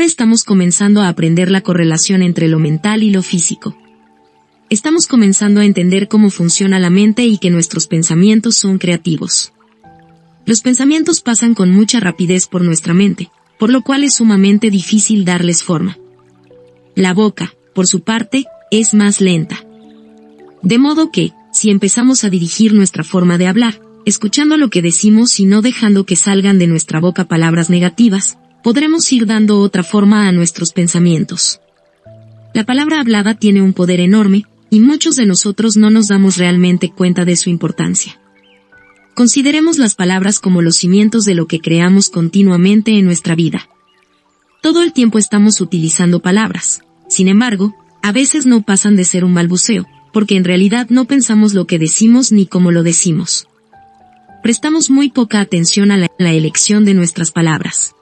Ahora estamos comenzando a aprender la correlación entre lo mental y lo físico. Estamos comenzando a entender cómo funciona la mente y que nuestros pensamientos son creativos. Los pensamientos pasan con mucha rapidez por nuestra mente, por lo cual es sumamente difícil darles forma. La boca, por su parte, es más lenta. De modo que, si empezamos a dirigir nuestra forma de hablar, escuchando lo que decimos y no dejando que salgan de nuestra boca palabras negativas, podremos ir dando otra forma a nuestros pensamientos. La palabra hablada tiene un poder enorme, y muchos de nosotros no nos damos realmente cuenta de su importancia. Consideremos las palabras como los cimientos de lo que creamos continuamente en nuestra vida. Todo el tiempo estamos utilizando palabras. Sin embargo, a veces no pasan de ser un balbuceo, porque en realidad no pensamos lo que decimos ni cómo lo decimos. Prestamos muy poca atención a la elección de nuestras palabras.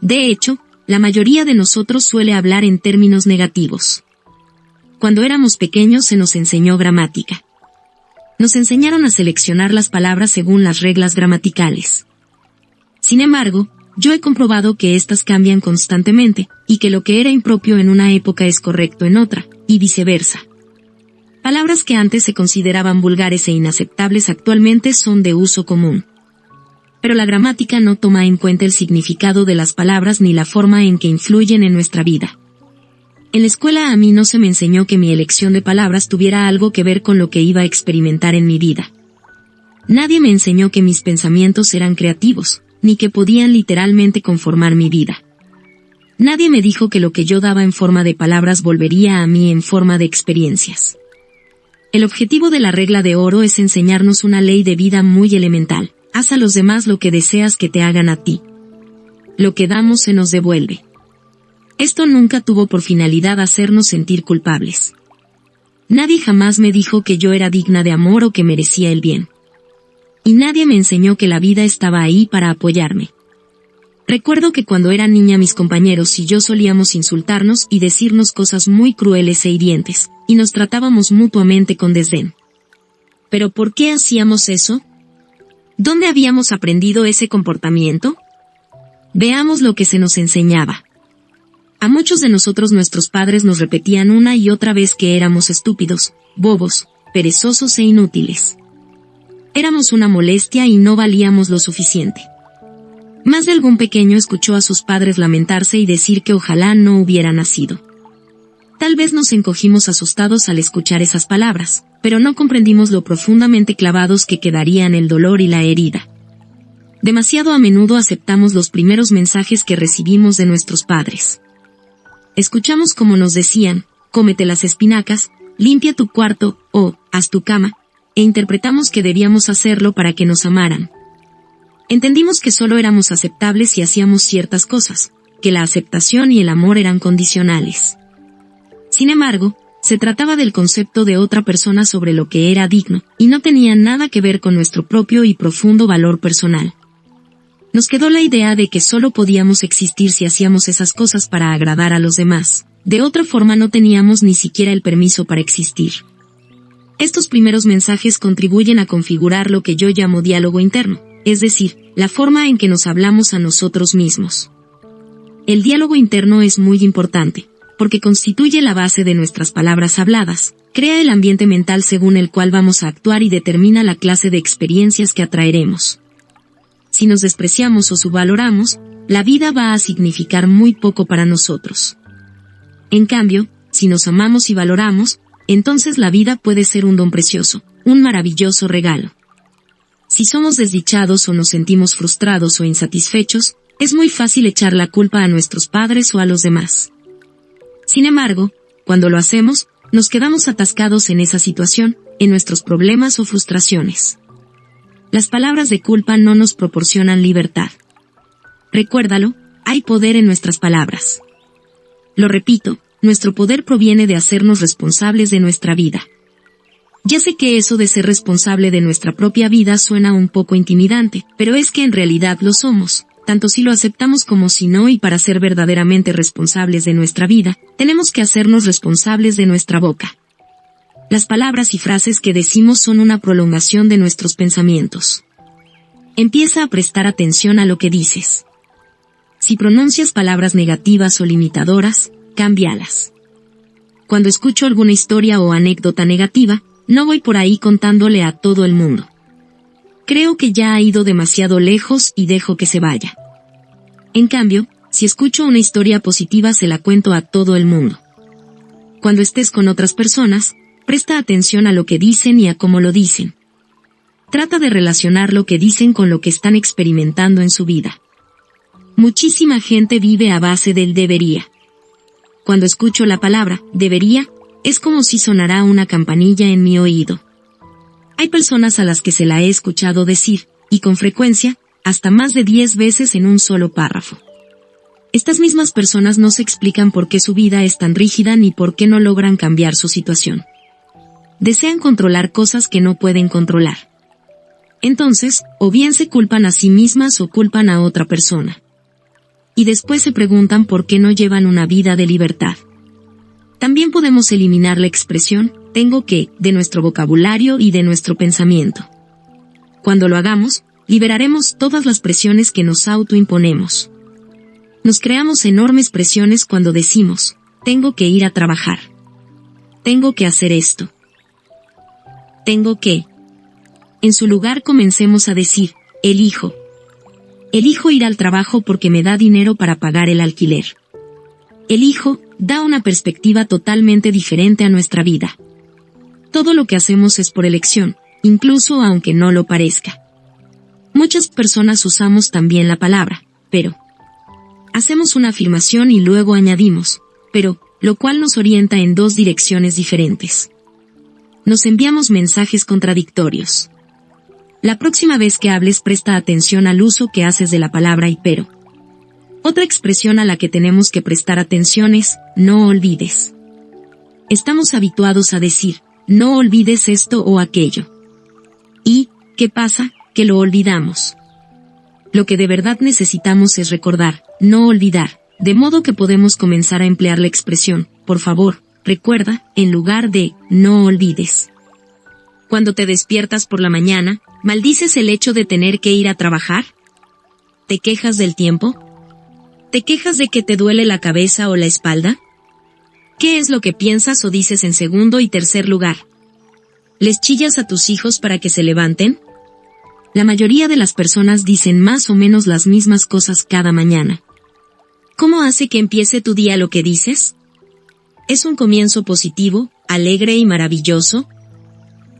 De hecho, la mayoría de nosotros suele hablar en términos negativos. Cuando éramos pequeños se nos enseñó gramática. Nos enseñaron a seleccionar las palabras según las reglas gramaticales. Sin embargo, yo he comprobado que éstas cambian constantemente, y que lo que era impropio en una época es correcto en otra, y viceversa. Palabras que antes se consideraban vulgares e inaceptables actualmente son de uso común. Pero la gramática no toma en cuenta el significado de las palabras ni la forma en que influyen en nuestra vida. En la escuela a mí no se me enseñó que mi elección de palabras tuviera algo que ver con lo que iba a experimentar en mi vida. Nadie me enseñó que mis pensamientos eran creativos, ni que podían literalmente conformar mi vida. Nadie me dijo que lo que yo daba en forma de palabras volvería a mí en forma de experiencias. El objetivo de la regla de oro es enseñarnos una ley de vida muy elemental. Haz a los demás lo que deseas que te hagan a ti. Lo que damos se nos devuelve. Esto nunca tuvo por finalidad hacernos sentir culpables. Nadie jamás me dijo que yo era digna de amor o que merecía el bien. Y nadie me enseñó que la vida estaba ahí para apoyarme. Recuerdo que cuando era niña mis compañeros y yo solíamos insultarnos y decirnos cosas muy crueles e hirientes, y nos tratábamos mutuamente con desdén. ¿Pero por qué hacíamos eso? ¿Dónde habíamos aprendido ese comportamiento? Veamos lo que se nos enseñaba. A muchos de nosotros nuestros padres nos repetían una y otra vez que éramos estúpidos, bobos, perezosos e inútiles. Éramos una molestia y no valíamos lo suficiente. Más de algún pequeño escuchó a sus padres lamentarse y decir que ojalá no hubiera nacido. Tal vez nos encogimos asustados al escuchar esas palabras, pero no comprendimos lo profundamente clavados que quedarían el dolor y la herida. Demasiado a menudo aceptamos los primeros mensajes que recibimos de nuestros padres. Escuchamos como nos decían, cómete las espinacas, limpia tu cuarto, o, haz tu cama, e interpretamos que debíamos hacerlo para que nos amaran. Entendimos que solo éramos aceptables si hacíamos ciertas cosas, que la aceptación y el amor eran condicionales. Sin embargo, se trataba del concepto de otra persona sobre lo que era digno, y no tenía nada que ver con nuestro propio y profundo valor personal. Nos quedó la idea de que solo podíamos existir si hacíamos esas cosas para agradar a los demás. De otra forma no teníamos ni siquiera el permiso para existir. Estos primeros mensajes contribuyen a configurar lo que yo llamo diálogo interno, es decir, la forma en que nos hablamos a nosotros mismos. El diálogo interno es muy importante, porque constituye la base de nuestras palabras habladas, crea el ambiente mental según el cual vamos a actuar y determina la clase de experiencias que atraeremos. Si nos despreciamos o subvaloramos, la vida va a significar muy poco para nosotros. En cambio, si nos amamos y valoramos, entonces la vida puede ser un don precioso, un maravilloso regalo. Si somos desdichados o nos sentimos frustrados o insatisfechos, es muy fácil echar la culpa a nuestros padres o a los demás. Sin embargo, cuando lo hacemos, nos quedamos atascados en esa situación, en nuestros problemas o frustraciones. Las palabras de culpa no nos proporcionan libertad. Recuérdalo, hay poder en nuestras palabras. Lo repito, nuestro poder proviene de hacernos responsables de nuestra vida. Ya sé que eso de ser responsable de nuestra propia vida suena un poco intimidante, pero es que en realidad lo somos, tanto si lo aceptamos como si no, y para ser verdaderamente responsables de nuestra vida, tenemos que hacernos responsables de nuestra boca. Las palabras y frases que decimos son una prolongación de nuestros pensamientos. Empieza a prestar atención a lo que dices. Si pronuncias palabras negativas o limitadoras, cámbialas. Cuando escucho alguna historia o anécdota negativa, no voy por ahí contándole a todo el mundo. Creo que ya ha ido demasiado lejos y dejo que se vaya. En cambio, si escucho una historia positiva se la cuento a todo el mundo. Cuando estés con otras personas, presta atención a lo que dicen y a cómo lo dicen. Trata de relacionar lo que dicen con lo que están experimentando en su vida. Muchísima gente vive a base del debería. Cuando escucho la palabra debería, es como si sonara una campanilla en mi oído. Hay personas a las que se la he escuchado decir, y con frecuencia, hasta más de 10 veces en un solo párrafo. Estas mismas personas no se explican por qué su vida es tan rígida ni por qué no logran cambiar su situación. Desean controlar cosas que no pueden controlar. Entonces, o bien se culpan a sí mismas o culpan a otra persona. Y después se preguntan por qué no llevan una vida de libertad. También podemos eliminar la expresión tengo que de nuestro vocabulario y de nuestro pensamiento. Cuando lo hagamos, liberaremos todas las presiones que nos autoimponemos. Nos creamos enormes presiones cuando decimos, tengo que ir a trabajar. Tengo que hacer esto. Tengo que. En su lugar comencemos a decir, elijo. Elijo ir al trabajo porque me da dinero para pagar el alquiler. Elijo, da una perspectiva totalmente diferente a nuestra vida. Todo lo que hacemos es por elección, incluso aunque no lo parezca. Muchas personas usamos también la palabra, pero. Hacemos una afirmación y luego añadimos, pero, lo cual nos orienta en dos direcciones diferentes. Nos enviamos mensajes contradictorios. La próxima vez que hables presta atención al uso que haces de la palabra y pero. Otra expresión a la que tenemos que prestar atención es, no olvides. Estamos habituados a decir, no olvides esto o aquello. ¿Y qué pasa? Que lo olvidamos. Lo que de verdad necesitamos es recordar, no olvidar, de modo que podemos comenzar a emplear la expresión, por favor, recuerda, en lugar de, no olvides. Cuando te despiertas por la mañana, ¿maldices el hecho de tener que ir a trabajar? ¿Te quejas del tiempo? ¿Te quejas de que te duele la cabeza o la espalda? ¿Qué es lo que piensas o dices en segundo y tercer lugar? ¿Les chillas a tus hijos para que se levanten? La mayoría de las personas dicen más o menos las mismas cosas cada mañana. ¿Cómo hace que empiece tu día lo que dices? ¿Es un comienzo positivo, alegre y maravilloso?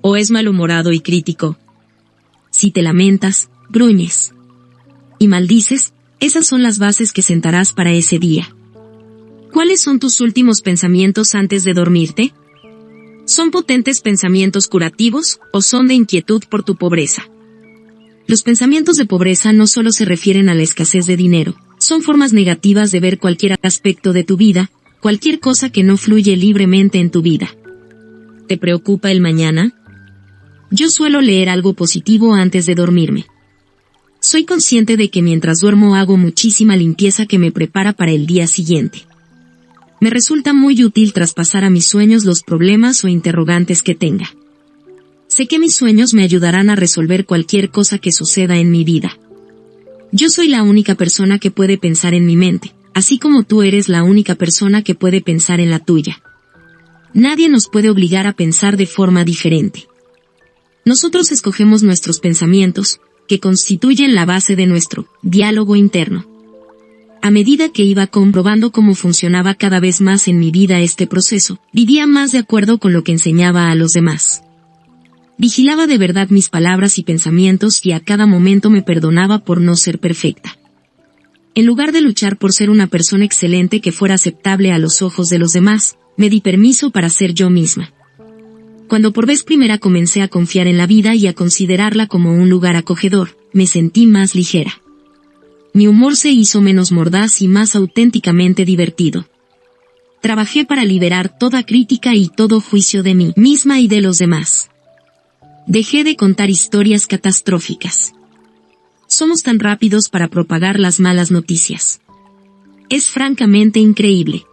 ¿O es malhumorado y crítico? Si te lamentas, gruñes y maldices, esas son las bases que sentarás para ese día. ¿Cuáles son tus últimos pensamientos antes de dormirte? ¿Son potentes pensamientos curativos o son de inquietud por tu pobreza? Los pensamientos de pobreza no solo se refieren a la escasez de dinero, son formas negativas de ver cualquier aspecto de tu vida, cualquier cosa que no fluye libremente en tu vida. ¿Te preocupa el mañana? Yo suelo leer algo positivo antes de dormirme. Soy consciente de que mientras duermo hago muchísima limpieza que me prepara para el día siguiente. Me resulta muy útil traspasar a mis sueños los problemas o interrogantes que tenga. Sé que mis sueños me ayudarán a resolver cualquier cosa que suceda en mi vida. Yo soy la única persona que puede pensar en mi mente, así como tú eres la única persona que puede pensar en la tuya. Nadie nos puede obligar a pensar de forma diferente. Nosotros escogemos nuestros pensamientos, que constituyen la base de nuestro diálogo interno. A medida que iba comprobando cómo funcionaba cada vez más en mi vida este proceso, vivía más de acuerdo con lo que enseñaba a los demás. Vigilaba de verdad mis palabras y pensamientos y a cada momento me perdonaba por no ser perfecta. En lugar de luchar por ser una persona excelente que fuera aceptable a los ojos de los demás, me di permiso para ser yo misma. Cuando por vez primera comencé a confiar en la vida y a considerarla como un lugar acogedor, me sentí más ligera. Mi humor se hizo menos mordaz y más auténticamente divertido. Trabajé para liberar toda crítica y todo juicio de mí misma y de los demás. Dejé de contar historias catastróficas. Somos tan rápidos para propagar las malas noticias. Es francamente increíble.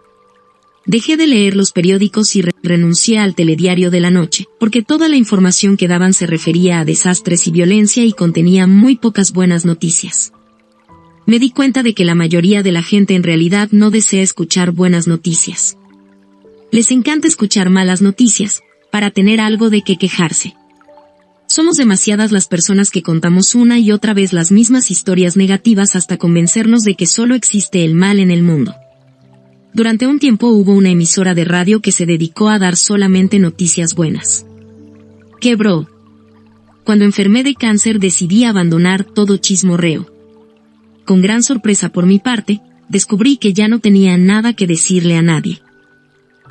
Dejé de leer los periódicos y renuncié al telediario de la noche, porque toda la información que daban se refería a desastres y violencia y contenía muy pocas buenas noticias. Me di cuenta de que la mayoría de la gente en realidad no desea escuchar buenas noticias. Les encanta escuchar malas noticias, para tener algo de qué quejarse. Somos demasiadas las personas que contamos una y otra vez las mismas historias negativas hasta convencernos de que solo existe el mal en el mundo. Durante un tiempo hubo una emisora de radio que se dedicó a dar solamente noticias buenas. Quebró. Cuando enfermé de cáncer decidí abandonar todo chismorreo. Con gran sorpresa por mi parte, descubrí que ya no tenía nada que decirle a nadie.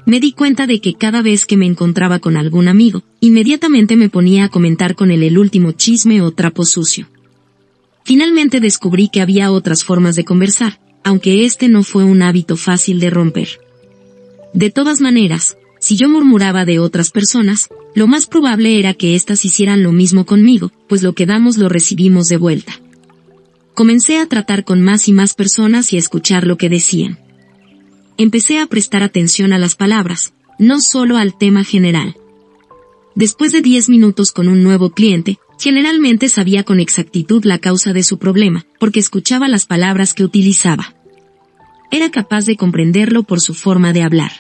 Me di cuenta de que cada vez que me encontraba con algún amigo, inmediatamente me ponía a comentar con él el último chisme o trapo sucio. Finalmente descubrí que había otras formas de conversar, aunque este no fue un hábito fácil de romper. De todas maneras, si yo murmuraba de otras personas, lo más probable era que éstas hicieran lo mismo conmigo, pues lo que damos lo recibimos de vuelta. Comencé a tratar con más y más personas y a escuchar lo que decían. Empecé a prestar atención a las palabras, no solo al tema general. Después de 10 minutos con un nuevo cliente, generalmente sabía con exactitud la causa de su problema, porque escuchaba las palabras que utilizaba. Era capaz de comprenderlo por su forma de hablar.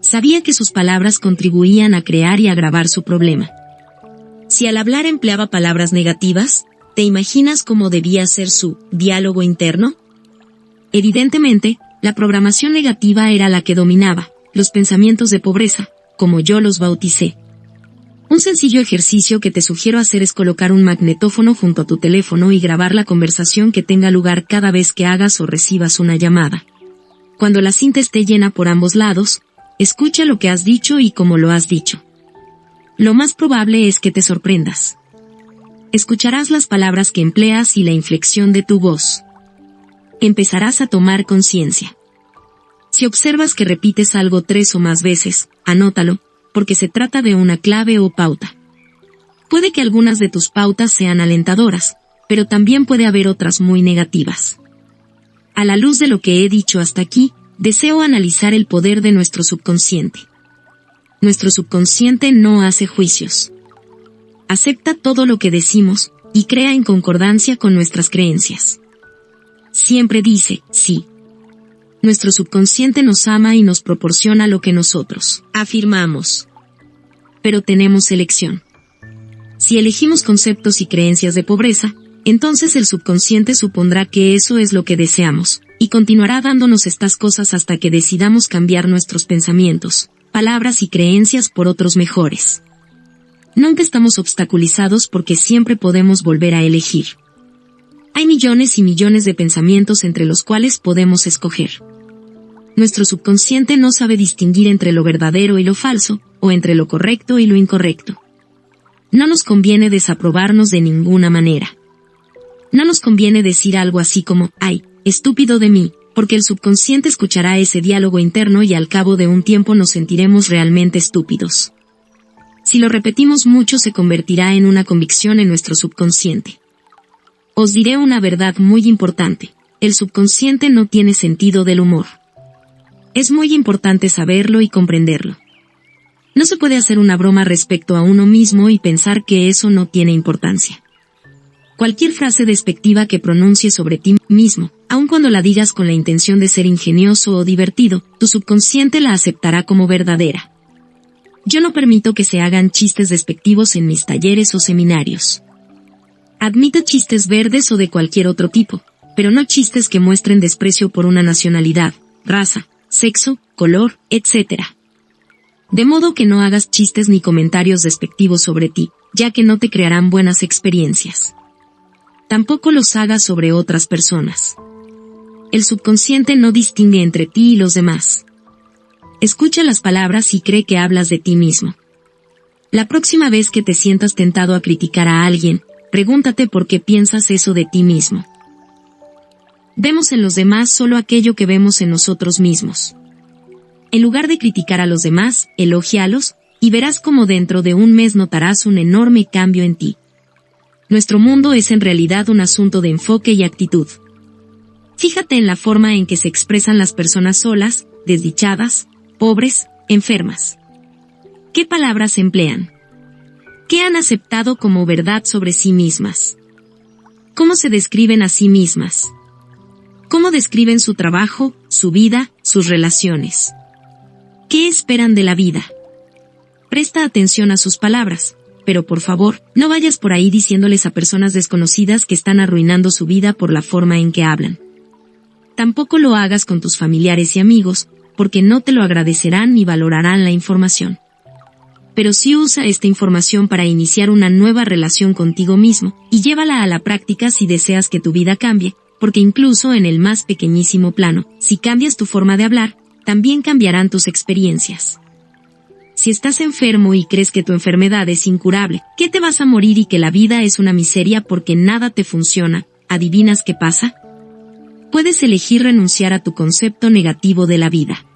Sabía que sus palabras contribuían a crear y agravar su problema. Si al hablar empleaba palabras negativas, ¿te imaginas cómo debía ser su diálogo interno? Evidentemente, la programación negativa era la que dominaba, los pensamientos de pobreza, como yo los bauticé. Un sencillo ejercicio que te sugiero hacer es colocar un magnetófono junto a tu teléfono y grabar la conversación que tenga lugar cada vez que hagas o recibas una llamada. Cuando la cinta esté llena por ambos lados, escucha lo que has dicho y cómo lo has dicho. Lo más probable es que te sorprendas. Escucharás las palabras que empleas y la inflexión de tu voz. Empezarás a tomar conciencia. Si observas que repites algo 3 o más veces, anótalo, porque se trata de una clave o pauta. Puede que algunas de tus pautas sean alentadoras, pero también puede haber otras muy negativas. A la luz de lo que he dicho hasta aquí, deseo analizar el poder de nuestro subconsciente. Nuestro subconsciente no hace juicios. Acepta todo lo que decimos, y crea en concordancia con nuestras creencias. Siempre dice, sí. Nuestro subconsciente nos ama y nos proporciona lo que nosotros afirmamos. Pero tenemos elección. Si elegimos conceptos y creencias de pobreza, entonces el subconsciente supondrá que eso es lo que deseamos, y continuará dándonos estas cosas hasta que decidamos cambiar nuestros pensamientos, palabras y creencias por otros mejores. Nunca estamos obstaculizados porque siempre podemos volver a elegir. Hay millones y millones de pensamientos entre los cuales podemos escoger. Nuestro subconsciente no sabe distinguir entre lo verdadero y lo falso, o entre lo correcto y lo incorrecto. No nos conviene desaprobarnos de ninguna manera. No nos conviene decir algo así como, ¡ay, estúpido de mí!, porque el subconsciente escuchará ese diálogo interno y al cabo de un tiempo nos sentiremos realmente estúpidos. Si lo repetimos mucho se convertirá en una convicción en nuestro subconsciente. Os diré una verdad muy importante, el subconsciente no tiene sentido del humor. Es muy importante saberlo y comprenderlo. No se puede hacer una broma respecto a uno mismo y pensar que eso no tiene importancia. Cualquier frase despectiva que pronuncies sobre ti mismo, aun cuando la digas con la intención de ser ingenioso o divertido, tu subconsciente la aceptará como verdadera. Yo no permito que se hagan chistes despectivos en mis talleres o seminarios. Admito chistes verdes o de cualquier otro tipo, pero no chistes que muestren desprecio por una nacionalidad, raza, sexo, color, etc. De modo que no hagas chistes ni comentarios despectivos sobre ti, ya que no te crearán buenas experiencias. Tampoco los hagas sobre otras personas. El subconsciente no distingue entre ti y los demás. Escucha las palabras y cree que hablas de ti mismo. La próxima vez que te sientas tentado a criticar a alguien, pregúntate por qué piensas eso de ti mismo. Vemos en los demás solo aquello que vemos en nosotros mismos. En lugar de criticar a los demás, elógialos, y verás cómo dentro de un mes notarás un enorme cambio en ti. Nuestro mundo es en realidad un asunto de enfoque y actitud. Fíjate en la forma en que se expresan las personas solas, desdichadas, pobres, enfermas. ¿Qué palabras emplean? ¿Qué han aceptado como verdad sobre sí mismas? ¿Cómo se describen a sí mismas? ¿Cómo describen su trabajo, su vida, sus relaciones? ¿Qué esperan de la vida? Presta atención a sus palabras, pero por favor, no vayas por ahí diciéndoles a personas desconocidas que están arruinando su vida por la forma en que hablan. Tampoco lo hagas con tus familiares y amigos, porque no te lo agradecerán ni valorarán la información. Pero sí usa esta información para iniciar una nueva relación contigo mismo, y llévala a la práctica si deseas que tu vida cambie, porque incluso en el más pequeñísimo plano, si cambias tu forma de hablar, también cambiarán tus experiencias. Si estás enfermo y crees que tu enfermedad es incurable, que te vas a morir y que la vida es una miseria porque nada te funciona, ¿adivinas qué pasa? Puedes elegir renunciar a tu concepto negativo de la vida.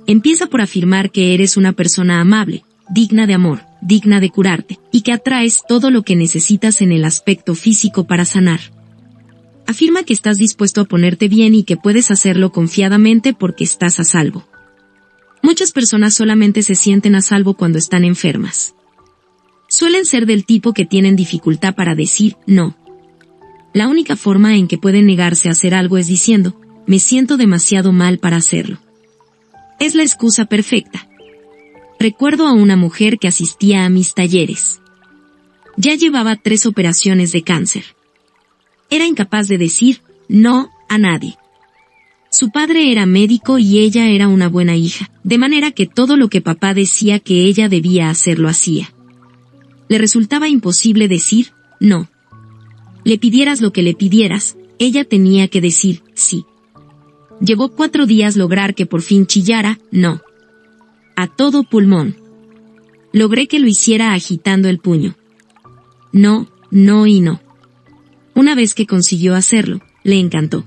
Empieza por afirmar que eres una persona amable, digna de amor, digna de curarte, y que atraes todo lo que necesitas en el aspecto físico para sanar. Afirma que estás dispuesto a ponerte bien y que puedes hacerlo confiadamente porque estás a salvo. Muchas personas solamente se sienten a salvo cuando están enfermas. Suelen ser del tipo que tienen dificultad para decir no. La única forma en que pueden negarse a hacer algo es diciendo, me siento demasiado mal para hacerlo. Es la excusa perfecta. Recuerdo a una mujer que asistía a mis talleres. Ya llevaba 3 operaciones de cáncer. Era incapaz de decir no a nadie. Su padre era médico y ella era una buena hija, de manera que todo lo que papá decía que ella debía hacer lo hacía. Le resultaba imposible decir no. Le pidieras lo que le pidieras, ella tenía que decir sí. Llevó 4 días lograr que por fin chillara no. A todo pulmón. Logré que lo hiciera agitando el puño. No, no y no. Una vez que consiguió hacerlo, le encantó.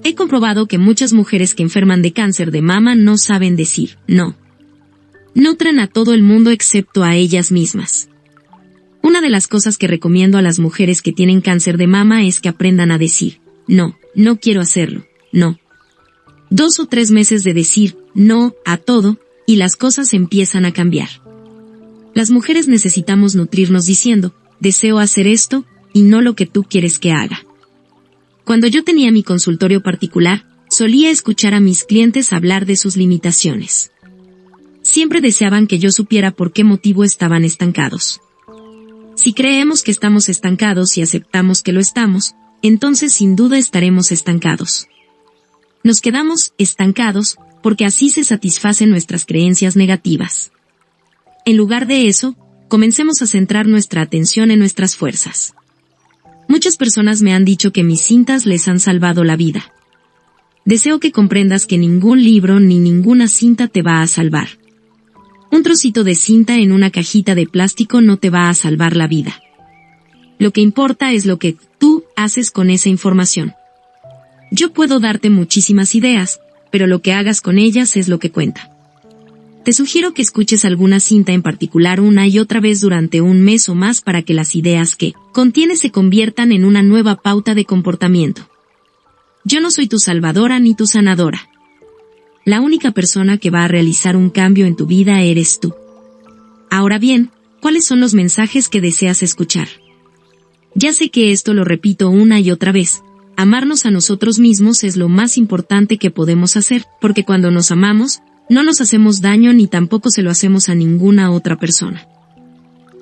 He comprobado que muchas mujeres que enferman de cáncer de mama no saben decir no. Nutren a todo el mundo excepto a ellas mismas. Una de las cosas que recomiendo a las mujeres que tienen cáncer de mama es que aprendan a decir no, no quiero hacerlo, no. 2 o 3 meses de decir no a todo, y las cosas empiezan a cambiar. Las mujeres necesitamos nutrirnos diciendo, deseo hacer esto, y no lo que tú quieres que haga. Cuando yo tenía mi consultorio particular, solía escuchar a mis clientes hablar de sus limitaciones. Siempre deseaban que yo supiera por qué motivo estaban estancados. Si creemos que estamos estancados y aceptamos que lo estamos, entonces sin duda estaremos estancados. Nos quedamos estancados porque así se satisfacen nuestras creencias negativas. En lugar de eso, comencemos a centrar nuestra atención en nuestras fuerzas. Muchas personas me han dicho que mis cintas les han salvado la vida. Deseo que comprendas que ningún libro ni ninguna cinta te va a salvar. Un trocito de cinta en una cajita de plástico no te va a salvar la vida. Lo que importa es lo que tú haces con esa información. Yo puedo darte muchísimas ideas, pero lo que hagas con ellas es lo que cuenta. Te sugiero que escuches alguna cinta en particular una y otra vez durante un mes o más para que las ideas que contiene se conviertan en una nueva pauta de comportamiento. Yo no soy tu salvadora ni tu sanadora. La única persona que va a realizar un cambio en tu vida eres tú. Ahora bien, ¿cuáles son los mensajes que deseas escuchar? Ya sé que esto lo repito una y otra vez. Amarnos a nosotros mismos es lo más importante que podemos hacer, porque cuando nos amamos, no nos hacemos daño ni tampoco se lo hacemos a ninguna otra persona.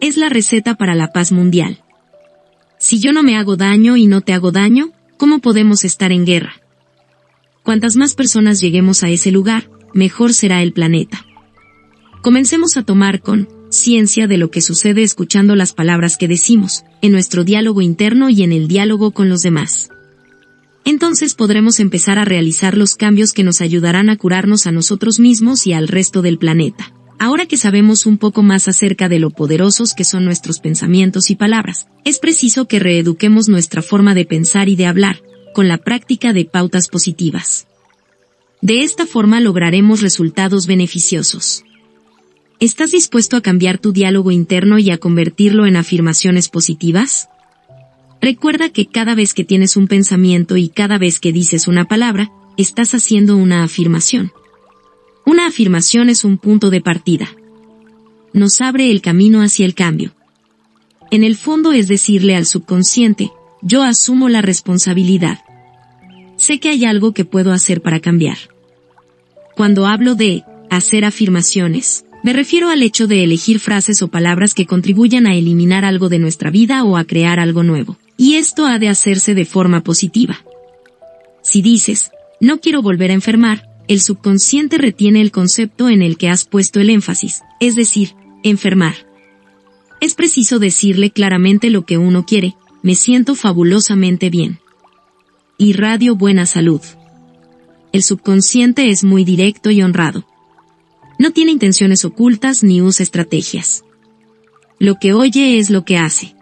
Es la receta para la paz mundial. Si yo no me hago daño y no te hago daño, ¿cómo podemos estar en guerra? Cuantas más personas lleguemos a ese lugar, mejor será el planeta. Comencemos a tomar conciencia de lo que sucede escuchando las palabras que decimos, en nuestro diálogo interno y en el diálogo con los demás. Entonces podremos empezar a realizar los cambios que nos ayudarán a curarnos a nosotros mismos y al resto del planeta. Ahora que sabemos un poco más acerca de lo poderosos que son nuestros pensamientos y palabras, es preciso que reeduquemos nuestra forma de pensar y de hablar, con la práctica de pautas positivas. De esta forma lograremos resultados beneficiosos. ¿Estás dispuesto a cambiar tu diálogo interno y a convertirlo en afirmaciones positivas? Recuerda que cada vez que tienes un pensamiento y cada vez que dices una palabra, estás haciendo una afirmación. Una afirmación es un punto de partida. Nos abre el camino hacia el cambio. En el fondo es decirle al subconsciente, yo asumo la responsabilidad. sé que hay algo que puedo hacer para cambiar. Cuando hablo de hacer afirmaciones, me refiero al hecho de elegir frases o palabras que contribuyan a eliminar algo de nuestra vida o a crear algo nuevo. Y esto ha de hacerse de forma positiva. Si dices, no quiero volver a enfermar, el subconsciente retiene el concepto en el que has puesto el énfasis, es decir, enfermar. Es preciso decirle claramente lo que uno quiere: me siento fabulosamente bien. Irradio buena salud. El subconsciente es muy directo y honrado. No tiene intenciones ocultas ni usa estrategias. Lo que oye es lo que hace.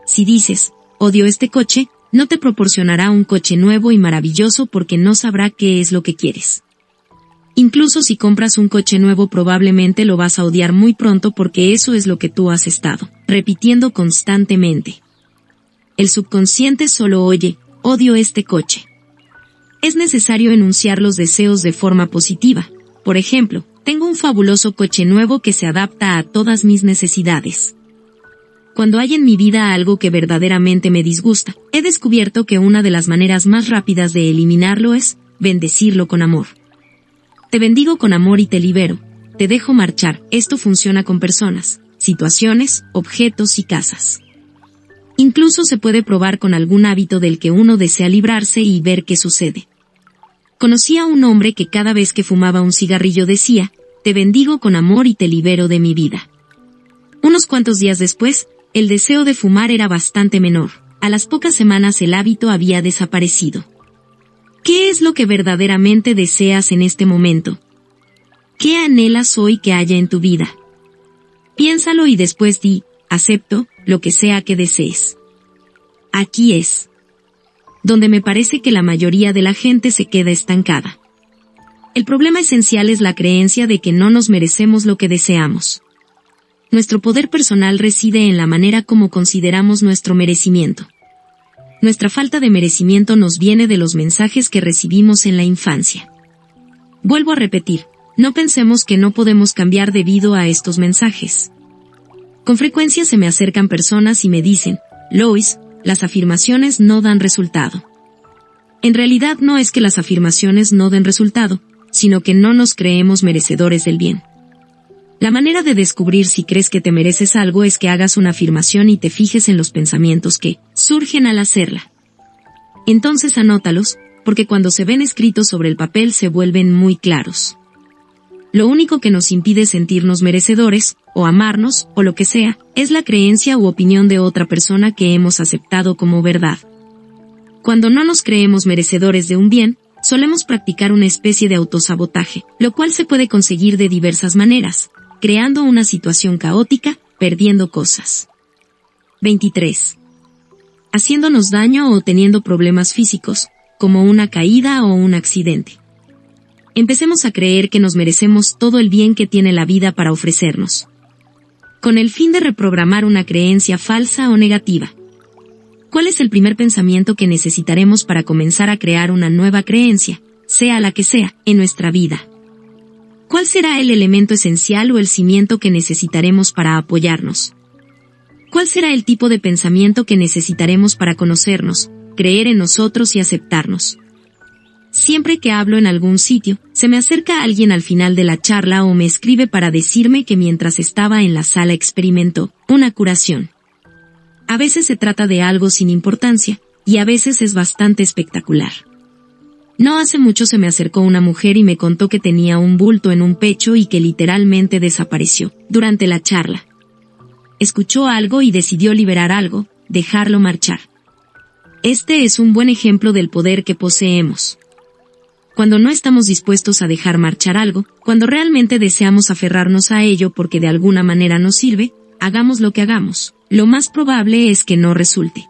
Si dices, odio este coche, no te proporcionará un coche nuevo y maravilloso porque no sabrá qué es lo que quieres. Incluso si compras un coche nuevo, probablemente lo vas a odiar muy pronto porque eso es lo que tú has estado repitiendo constantemente. El subconsciente solo oye, odio este coche. Es necesario enunciar los deseos de forma positiva. Por ejemplo, tengo un fabuloso coche nuevo que se adapta a todas mis necesidades. Cuando hay en mi vida algo que verdaderamente me disgusta, he descubierto que una de las maneras más rápidas de eliminarlo es bendecirlo con amor. Te bendigo con amor y te libero. Te dejo marchar. Esto funciona con personas, situaciones, objetos y casas. Incluso se puede probar con algún hábito del que uno desea librarse y ver qué sucede. Conocí a un hombre que cada vez que fumaba un cigarrillo decía, te bendigo con amor y te libero de mi vida. Unos cuantos días después, el deseo de fumar era bastante menor. A las pocas semanas el hábito había desaparecido. ¿Qué es lo que verdaderamente deseas en este momento? ¿Qué anhelas hoy que haya en tu vida? Piénsalo y después di, acepto, lo que sea que desees. Aquí es donde me parece que la mayoría de la gente se queda estancada. El problema esencial es la creencia de que no nos merecemos lo que deseamos. Nuestro poder personal reside en la manera como consideramos nuestro merecimiento. Nuestra falta de merecimiento nos viene de los mensajes que recibimos en la infancia. Vuelvo a repetir, no pensemos que no podemos cambiar debido a estos mensajes. Con frecuencia se me acercan personas y me dicen, Lois, las afirmaciones no dan resultado. En realidad no es que las afirmaciones no den resultado, sino que no nos creemos merecedores del bien. La manera de descubrir si crees que te mereces algo es que hagas una afirmación y te fijes en los pensamientos que surgen al hacerla. Entonces anótalos, porque cuando se ven escritos sobre el papel se vuelven muy claros. Lo único que nos impide sentirnos merecedores, o amarnos, o lo que sea, es la creencia u opinión de otra persona que hemos aceptado como verdad. Cuando no nos creemos merecedores de un bien, solemos practicar una especie de autosabotaje, lo cual se puede conseguir de diversas maneras, creando una situación caótica, perdiendo cosas. 23. Haciéndonos daño o teniendo problemas físicos, como una caída o un accidente. Empecemos a creer que nos merecemos todo el bien que tiene la vida para ofrecernos, con el fin de reprogramar una creencia falsa o negativa. ¿Cuál es el primer pensamiento que necesitaremos para comenzar a crear una nueva creencia, sea la que sea, en nuestra vida? ¿Cuál será el elemento esencial o el cimiento que necesitaremos para apoyarnos? ¿Cuál será el tipo de pensamiento que necesitaremos para conocernos, creer en nosotros y aceptarnos? Siempre que hablo en algún sitio, se me acerca alguien al final de la charla o me escribe para decirme que mientras estaba en la sala experimentó una curación. A veces se trata de algo sin importancia, y a veces es bastante espectacular. No hace mucho se me acercó una mujer y me contó que tenía un bulto en un pecho y que literalmente desapareció durante la charla. Escuchó algo y decidió liberar algo, dejarlo marchar. Este es un buen ejemplo del poder que poseemos. Cuando no estamos dispuestos a dejar marchar algo, cuando realmente deseamos aferrarnos a ello porque de alguna manera nos sirve, hagamos lo que hagamos, lo más probable es que no resulte.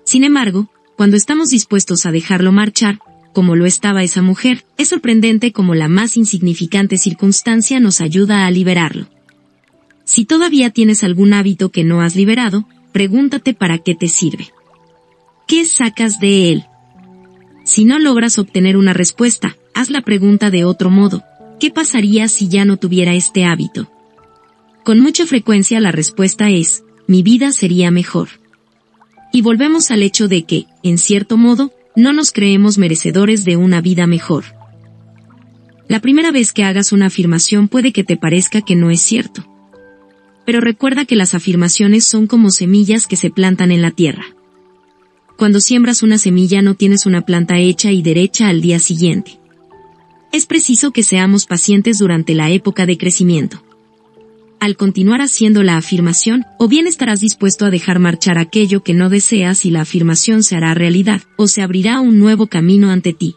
Sin embargo, cuando estamos dispuestos a dejarlo marchar, como lo estaba esa mujer, es sorprendente cómo la más insignificante circunstancia nos ayuda a liberarlo. Si todavía tienes algún hábito que no has liberado, pregúntate para qué te sirve. ¿Qué sacas de él? Si no logras obtener una respuesta, haz la pregunta de otro modo. ¿Qué pasaría si ya no tuviera este hábito? Con mucha frecuencia la respuesta es, mi vida sería mejor. Y volvemos al hecho de que, en cierto modo, no nos creemos merecedores de una vida mejor. La primera vez que hagas una afirmación puede que te parezca que no es cierto. Pero recuerda que las afirmaciones son como semillas que se plantan en la tierra. Cuando siembras una semilla no tienes una planta hecha y derecha al día siguiente. Es preciso que seamos pacientes durante la época de crecimiento. Al continuar haciendo la afirmación, o bien estarás dispuesto a dejar marchar aquello que no deseas y la afirmación se hará realidad, o se abrirá un nuevo camino ante ti.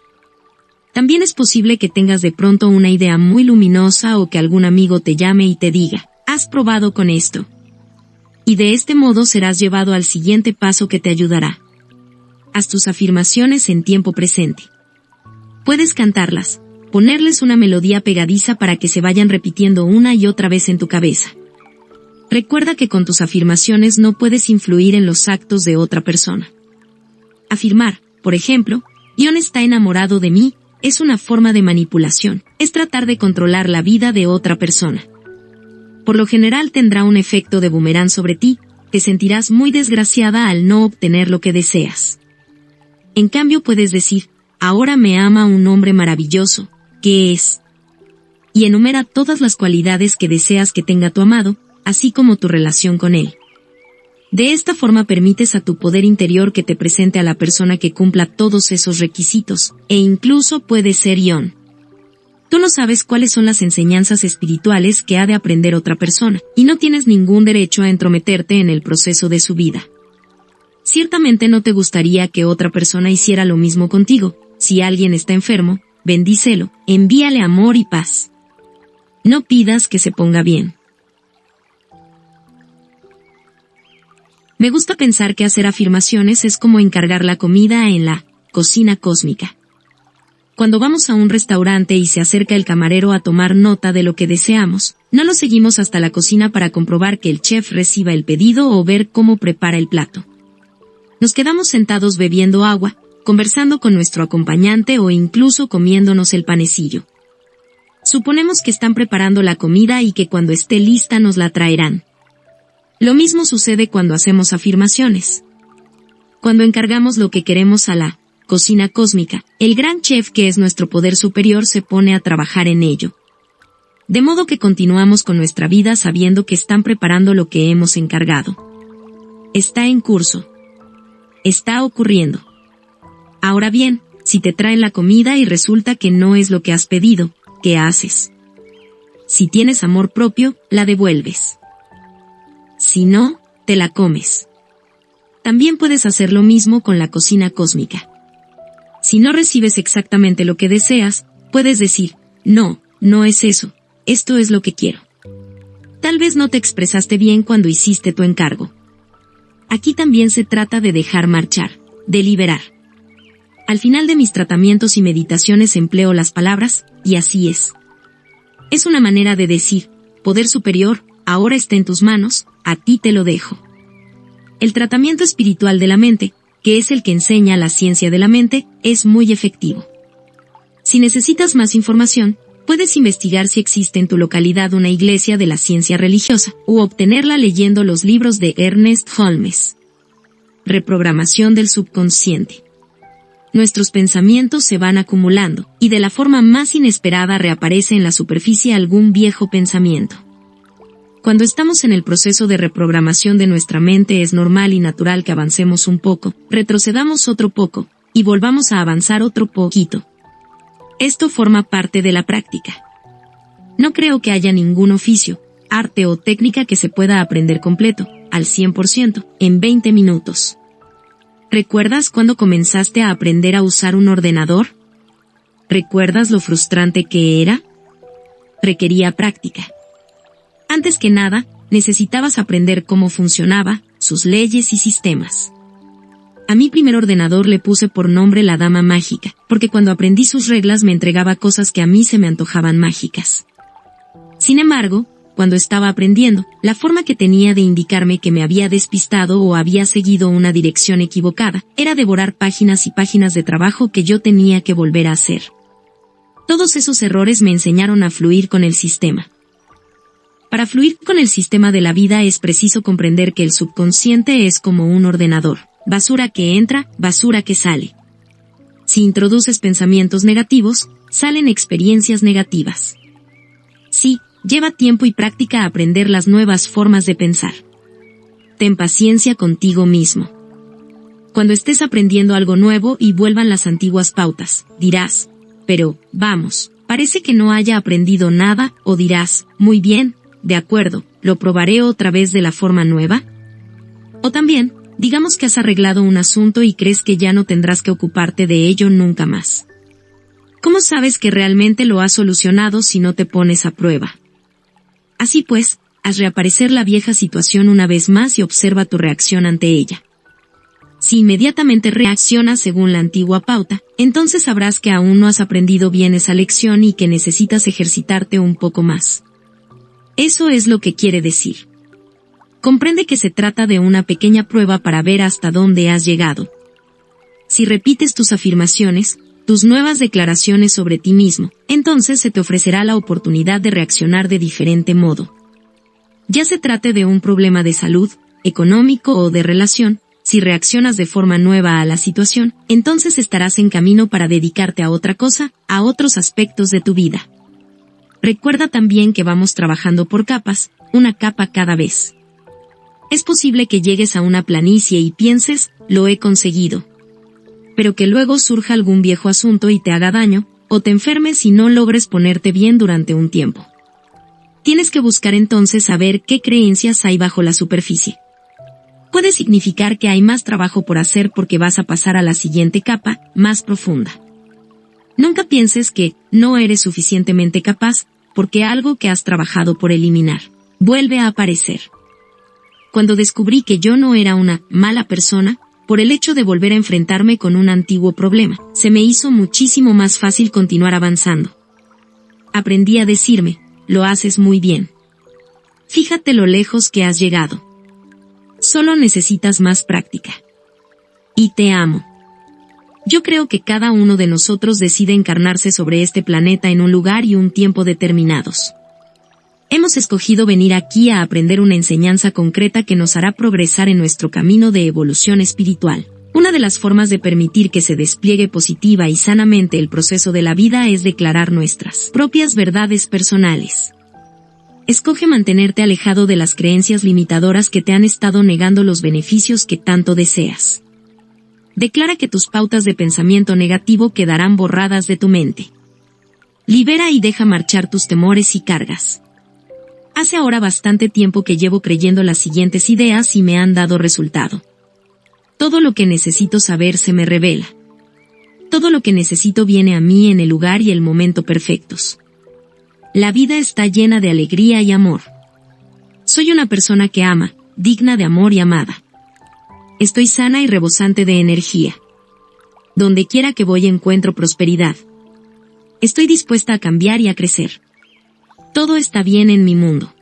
También es posible que tengas de pronto una idea muy luminosa o que algún amigo te llame y te diga, ¿has probado con esto? Y de este modo serás llevado al siguiente paso que te ayudará. Haz tus afirmaciones en tiempo presente. Puedes cantarlas, ponerles una melodía pegadiza para que se vayan repitiendo una y otra vez en tu cabeza. Recuerda que con tus afirmaciones no puedes influir en los actos de otra persona. Afirmar, por ejemplo, John está enamorado de mí, es una forma de manipulación, es tratar de controlar la vida de otra persona. Por lo general tendrá un efecto de boomerang sobre ti, te sentirás muy desgraciada al no obtener lo que deseas. En cambio puedes decir, ahora me ama un hombre maravilloso, ¿qué es? Y enumera todas las cualidades que deseas que tenga tu amado, así como tu relación con él. De esta forma permites a tu poder interior que te presente a la persona que cumpla todos esos requisitos, e incluso puede ser John. Tú no sabes cuáles son las enseñanzas espirituales que ha de aprender otra persona, y no tienes ningún derecho a entrometerte en el proceso de su vida. Ciertamente no te gustaría que otra persona hiciera lo mismo contigo. Si alguien está enfermo, bendícelo, envíale amor y paz. No pidas que se ponga bien. Me gusta pensar que hacer afirmaciones es como encargar la comida en la cocina cósmica. Cuando vamos a un restaurante y se acerca el camarero a tomar nota de lo que deseamos, no lo seguimos hasta la cocina para comprobar que el chef reciba el pedido o ver cómo prepara el plato. Nos quedamos sentados bebiendo agua, conversando con nuestro acompañante o incluso comiéndonos el panecillo. Suponemos que están preparando la comida y que cuando esté lista nos la traerán. Lo mismo sucede cuando hacemos afirmaciones. Cuando encargamos lo que queremos a la cocina cósmica, el gran chef que es nuestro poder superior se pone a trabajar en ello. De modo que continuamos con nuestra vida sabiendo que están preparando lo que hemos encargado. Está en curso. Está ocurriendo. Ahora bien, si te traen la comida y resulta que no es lo que has pedido, ¿qué haces? Si tienes amor propio, la devuelves. Si no, te la comes. También puedes hacer lo mismo con la cocina cósmica. Si no recibes exactamente lo que deseas, puedes decir, no, no es eso, esto es lo que quiero. Tal vez no te expresaste bien cuando hiciste tu encargo. Aquí también se trata de dejar marchar, de liberar. Al final de mis tratamientos y meditaciones empleo las palabras, y así es. Es una manera de decir, poder superior, ahora está en tus manos, a ti te lo dejo. El tratamiento espiritual de la mente, que es el que enseña la ciencia de la mente, es muy efectivo. Si necesitas más información, puedes investigar si existe en tu localidad una iglesia de la ciencia religiosa, u obtenerla leyendo los libros de Ernest Holmes. Reprogramación del subconsciente. Nuestros pensamientos se van acumulando, y de la forma más inesperada reaparece en la superficie algún viejo pensamiento. Cuando estamos en el proceso de reprogramación de nuestra mente es normal y natural que avancemos un poco, retrocedamos otro poco, y volvamos a avanzar otro poquito. Esto forma parte de la práctica. No creo que haya ningún oficio, arte o técnica que se pueda aprender completo, al 100%, en 20 minutos. ¿Recuerdas cuando comenzaste a aprender a usar un ordenador? ¿Recuerdas lo frustrante que era? Requería práctica. Antes que nada, necesitabas aprender cómo funcionaba, sus leyes y sistemas. A mi primer ordenador le puse por nombre la Dama Mágica, porque cuando aprendí sus reglas me entregaba cosas que a mí se me antojaban mágicas. Sin embargo, cuando estaba aprendiendo, la forma que tenía de indicarme que me había despistado o había seguido una dirección equivocada, era devorar páginas y páginas de trabajo que yo tenía que volver a hacer. Todos esos errores me enseñaron a fluir con el sistema. Para fluir con el sistema de la vida es preciso comprender que el subconsciente es como un ordenador, basura que entra, basura que sale. Si introduces pensamientos negativos, salen experiencias negativas. Sí, lleva tiempo y práctica a aprender las nuevas formas de pensar. Ten paciencia contigo mismo. Cuando estés aprendiendo algo nuevo y vuelvan las antiguas pautas, dirás, pero, vamos, parece que no haya aprendido nada, o dirás, muy bien, de acuerdo, lo probaré otra vez de la forma nueva. O también, digamos que has arreglado un asunto y crees que ya no tendrás que ocuparte de ello nunca más. ¿Cómo sabes que realmente lo has solucionado si no te pones a prueba? Así pues, haz reaparecer la vieja situación una vez más y observa tu reacción ante ella. Si inmediatamente reaccionas según la antigua pauta, entonces sabrás que aún no has aprendido bien esa lección y que necesitas ejercitarte un poco más. Eso es lo que quiere decir. Comprende que se trata de una pequeña prueba para ver hasta dónde has llegado. Si repites tus afirmaciones, tus nuevas declaraciones sobre ti mismo, entonces se te ofrecerá la oportunidad de reaccionar de diferente modo. Ya se trate de un problema de salud, económico o de relación, si reaccionas de forma nueva a la situación, entonces estarás en camino para dedicarte a otra cosa, a otros aspectos de tu vida. Recuerda también que vamos trabajando por capas, una capa cada vez. Es posible que llegues a una planicie y pienses, lo he conseguido. Pero que luego surja algún viejo asunto y te haga daño, o te enfermes y no logres ponerte bien durante un tiempo. Tienes que buscar entonces saber qué creencias hay bajo la superficie. Puede significar que hay más trabajo por hacer porque vas a pasar a la siguiente capa, más profunda. Nunca pienses que no eres suficientemente capaz, porque algo que has trabajado por eliminar vuelve a aparecer. Cuando descubrí que yo no era una mala persona, por el hecho de volver a enfrentarme con un antiguo problema, se me hizo muchísimo más fácil continuar avanzando. Aprendí a decirme, lo haces muy bien. Fíjate lo lejos que has llegado. Solo necesitas más práctica. Y te amo. Yo creo que cada uno de nosotros decide encarnarse sobre este planeta en un lugar y un tiempo determinados. Hemos escogido venir aquí a aprender una enseñanza concreta que nos hará progresar en nuestro camino de evolución espiritual. Una de las formas de permitir que se despliegue positiva y sanamente el proceso de la vida es declarar nuestras propias verdades personales. Escoge mantenerte alejado de las creencias limitadoras que te han estado negando los beneficios que tanto deseas. Declara que tus pautas de pensamiento negativo quedarán borradas de tu mente. Libera y deja marchar tus temores y cargas. Hace ahora bastante tiempo que llevo creyendo las siguientes ideas y me han dado resultado. Todo lo que necesito saber se me revela. Todo lo que necesito viene a mí en el lugar y el momento perfectos. La vida está llena de alegría y amor. Soy una persona que ama, digna de amor y amada. Estoy sana y rebosante de energía. Donde quiera que voy encuentro prosperidad. Estoy dispuesta a cambiar y a crecer. Todo está bien en mi mundo.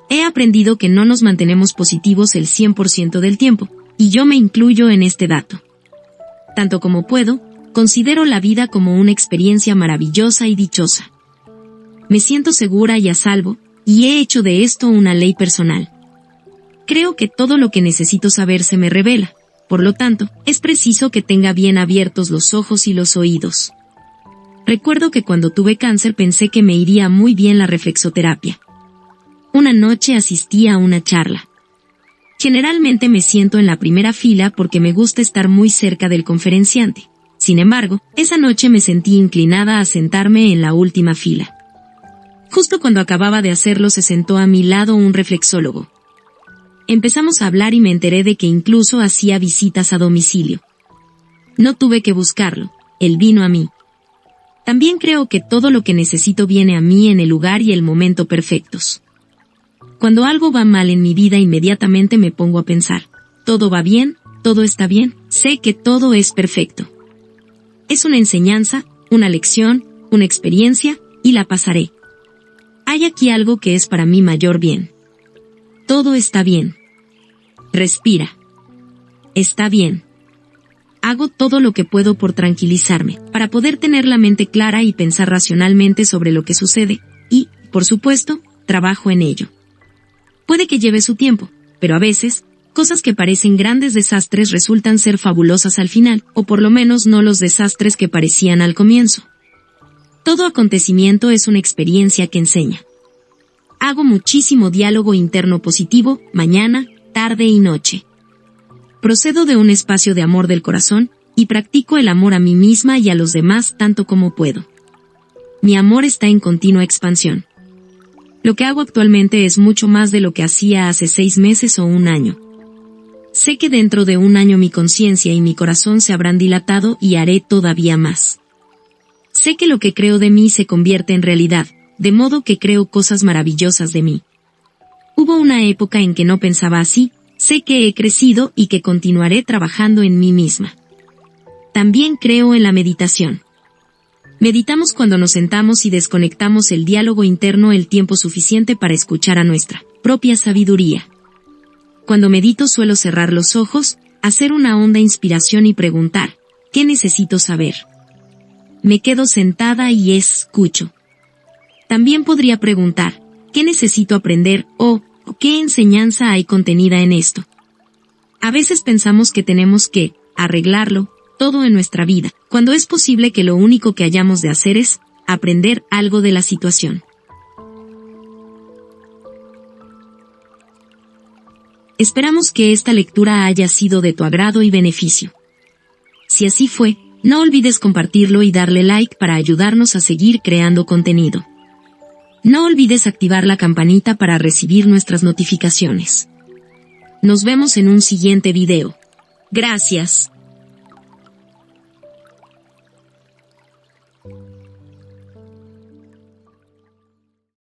He aprendido que no nos mantenemos positivos el 100% del tiempo, y yo me incluyo en este dato. Tanto como puedo, considero la vida como una experiencia maravillosa y dichosa. Me siento segura y a salvo, y he hecho de esto una ley personal. Creo que todo lo que necesito saber se me revela, por lo tanto, es preciso que tenga bien abiertos los ojos y los oídos. Recuerdo que cuando tuve cáncer pensé que me iría muy bien la reflexoterapia. Una noche asistí a una charla. Generalmente me siento en la primera fila porque me gusta estar muy cerca del conferenciante. Sin embargo, esa noche me sentí inclinada a sentarme en la última fila. Justo cuando acababa de hacerlo se sentó a mi lado un reflexólogo. Empezamos a hablar y me enteré de que incluso hacía visitas a domicilio. No tuve que buscarlo, él vino a mí. También creo que todo lo que necesito viene a mí en el lugar y el momento perfectos. Cuando algo va mal en mi vida inmediatamente me pongo a pensar, todo va bien, todo está bien, sé que todo es perfecto. Es una enseñanza, una lección, una experiencia, y la pasaré. Hay aquí algo que es para mi mayor bien. Todo está bien. Respira. Está bien. Hago todo lo que puedo por tranquilizarme, para poder tener la mente clara y pensar racionalmente sobre lo que sucede, y, por supuesto, trabajo en ello. Puede que lleve su tiempo, pero a veces, Cosas que parecen grandes desastres resultan ser fabulosas al final, o por lo menos no los desastres que parecían al comienzo. Todo acontecimiento es una experiencia que enseña. Hago muchísimo diálogo interno positivo, mañana, tarde y noche. Procedo de un espacio de amor del corazón, y practico el amor a mí misma y a los demás tanto como puedo. Mi amor está en continua expansión. Lo que hago actualmente es mucho más de lo que hacía hace 6 meses o 1 año. Sé que dentro de 1 año mi conciencia y mi corazón se habrán dilatado y haré todavía más. Sé que lo que creo de mí se convierte en realidad, de modo que creo cosas maravillosas de mí. Hubo una época en que no pensaba así, sé que he crecido y que continuaré trabajando en mí misma. También creo en la meditación. Meditamos cuando nos sentamos y desconectamos el diálogo interno el tiempo suficiente para escuchar a nuestra propia sabiduría. Cuando medito suelo cerrar los ojos, hacer una honda inspiración y preguntar, ¿qué necesito saber? Me quedo sentada y escucho. También podría preguntar, ¿qué necesito aprender o qué enseñanza hay contenida en esto? A veces pensamos que tenemos que arreglarlo todo en nuestra vida, cuando es posible que lo único que hayamos de hacer es aprender algo de la situación. Esperamos que esta lectura haya sido de tu agrado y beneficio. Si así fue, no olvides compartirlo y darle like para ayudarnos a seguir creando contenido. No olvides activar la campanita para recibir nuestras notificaciones. Nos vemos en un siguiente video. Gracias.